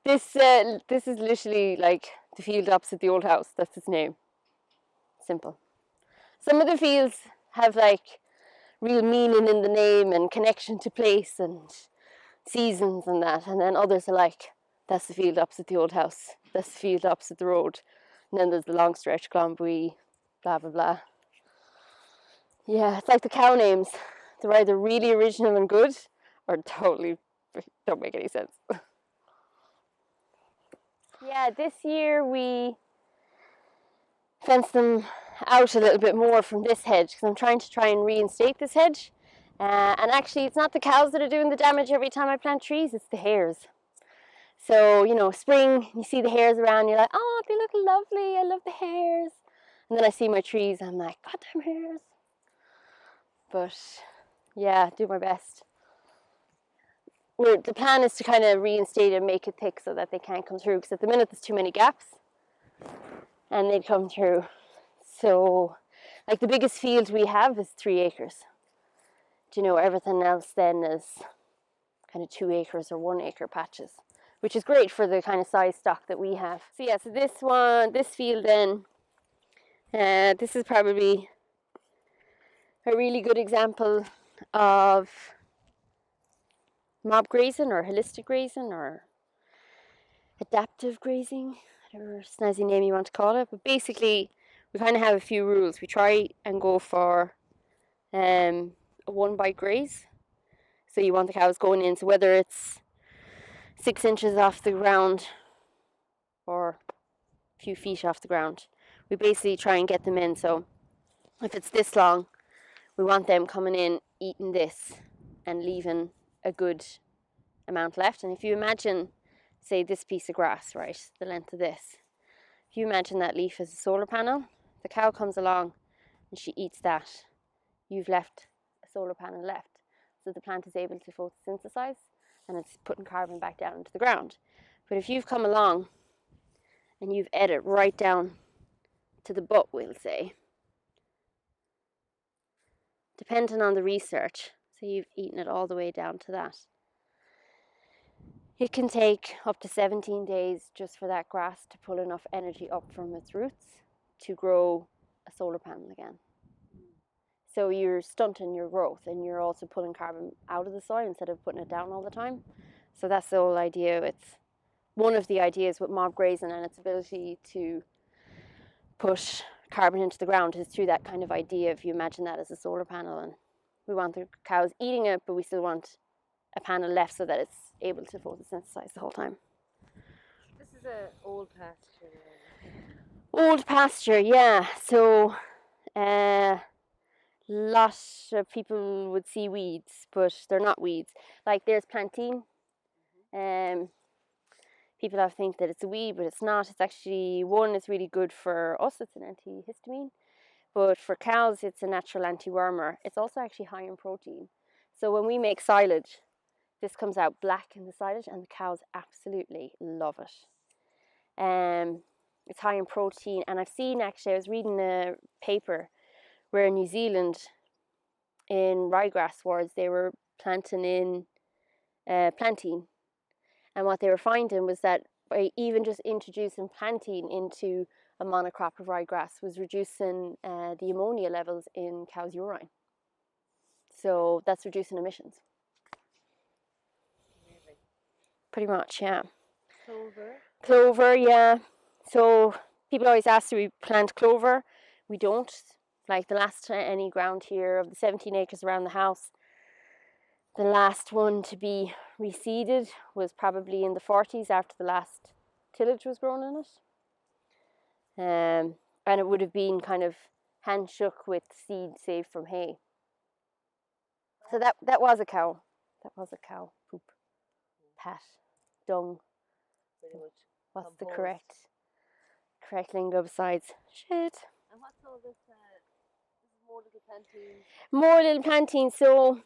This is literally like the field opposite the old house. That's its name. Simple. Some of the fields have like real meaning in the name and connection to place and seasons and that, and then others are like, that's the field opposite the old house, that's the field opposite the road, and then there's the long stretch, Gleann Buí, blah blah blah. Yeah, it's like the cow names. They're either really original and good or totally don't make any sense. Yeah, this year we fenced them out a little bit more from this hedge because I'm trying to reinstate this hedge. And actually, it's not the cows that are doing the damage every time I plant trees, it's the hares. So, you know, spring, you see the hares around, you're like, oh, they look lovely, I love the hares. And then I see my trees, I'm like, goddamn hares. But yeah, do my best. The plan is to kind of reinstate it and make it thick so that they can't come through, because at the minute there's too many gaps and they'd come through. So, like the biggest field we have is 3 acres. Do you know, everything else then is kind of 2 acres or 1 acre patches, which is great for the kind of size stock that we have. So yeah, so this field then, this is probably a really good example of mob grazing or holistic grazing or adaptive grazing, whatever snazzy name you want to call it. But basically, we kind of have a few rules. We try and go for a 1 bite graze. So you want the cows going in, so whether it's 6 inches off the ground or a few feet off the ground, we basically try and get them in. So if it's this long, we want them coming in, eating this and leaving a good amount left. And if you imagine, say, this piece of grass, right, the length of this, if you imagine that leaf as a solar panel, the cow comes along and she eats that, you've left a solar panel left. So the plant is able to photosynthesize and it's putting carbon back down into the ground. But if you've come along and you've ate it right down to the butt, we'll say, depending on the research, so you've eaten it all the way down to that, it can take up to 17 days just for that grass to pull enough energy up from its roots to grow a solar panel again. So you're stunting your growth and you're also pulling carbon out of the soil instead of putting it down all the time. So that's the whole idea. It's one of the ideas with mob grazing and its ability to push carbon into the ground is through that kind of idea. If you imagine that as a solar panel, and we want the cows eating it, but we still want a panel left so that it's able to photosynthesize the whole time. This is an old pasture. Old pasture, yeah. So lot of people would see weeds, but they're not weeds. Like there's plantain. People have think that it's a weed, but it's not. It's actually, one, it's really good for us, it's an antihistamine, but for cows it's a natural anti-wormer. It's also actually high in protein. So when we make silage, this comes out black in the silage and the cows absolutely love it. It's high in protein, and I've seen, actually, I was reading a paper where in New Zealand, in ryegrass wards, they were planting in plantain. And what they were finding was that by even just introducing plantain into a monocrop of ryegrass was reducing the ammonia levels in cows' urine. So that's reducing emissions. Really? Pretty much, yeah. Clover? Clover, yeah. So people always ask, do we plant clover? We don't. Like the last any ground here of the 17 acres around the house, the last one to be reseeded was probably in the 40s after the last tillage was grown in it. And it would have been kind of hand shook with seed saved from hay. So that was a cow. That was a cow poop. Pat. Dung. What's the correct lingo besides shit? And what's all this? This is more little plantains. More little plantains. So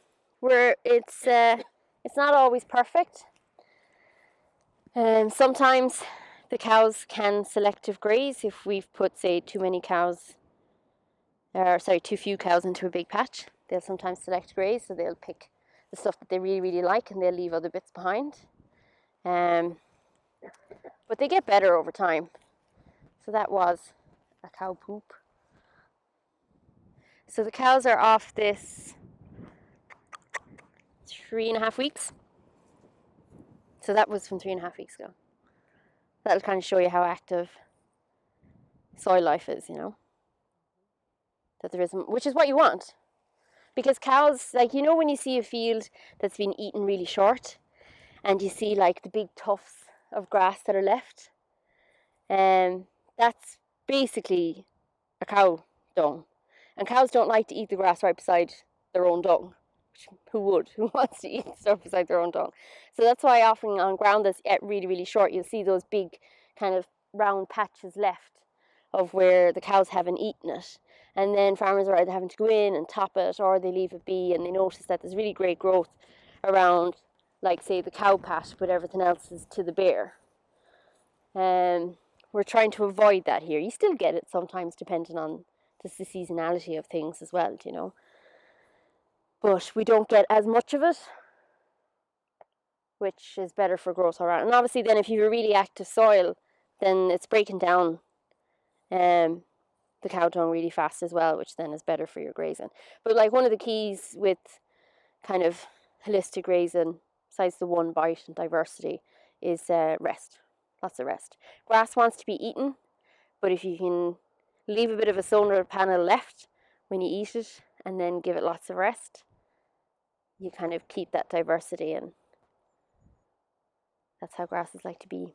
it's not always perfect. Sometimes the cows can selective graze if we've put, say, too few cows into a big patch. They'll sometimes select graze, so they'll pick the stuff that they really, really like and they'll leave other bits behind. but they get better over time. So that was a cow poop. So the cows are off this 3.5 weeks. So that was from 3.5 weeks ago. That'll kind of show you how active soil life is, that there isn't, which is what you want. Because cows, like, when you see a field that's been eaten really short and you see like the big tufts of grass that are left, that's basically a cow dung. And cows don't like to eat the grass right beside their own dung. Who would? Who wants to eat stuff beside their own dung? So that's why often on ground that's really, really short, you'll see those big kind of round patches left of where the cows haven't eaten it. And then farmers are either having to go in and top it, or they leave it be, and they notice that there's really great growth around, like, say, the cow patch, but everything else is to the bare. We're trying to avoid that here. You still get it sometimes, depending on just the seasonality of things as well, But we don't get as much of it, which is better for growth all around. And obviously then if you have a really active soil, then it's breaking down the cow dung really fast as well, which then is better for your grazing. But like one of the keys with kind of holistic grazing, besides the one bite and diversity, is rest. Lots of rest. Grass wants to be eaten, but if you can leave a bit of a solar panel left when you eat it and then give it lots of rest, you kind of keep that diversity, and that's how grasses like to be.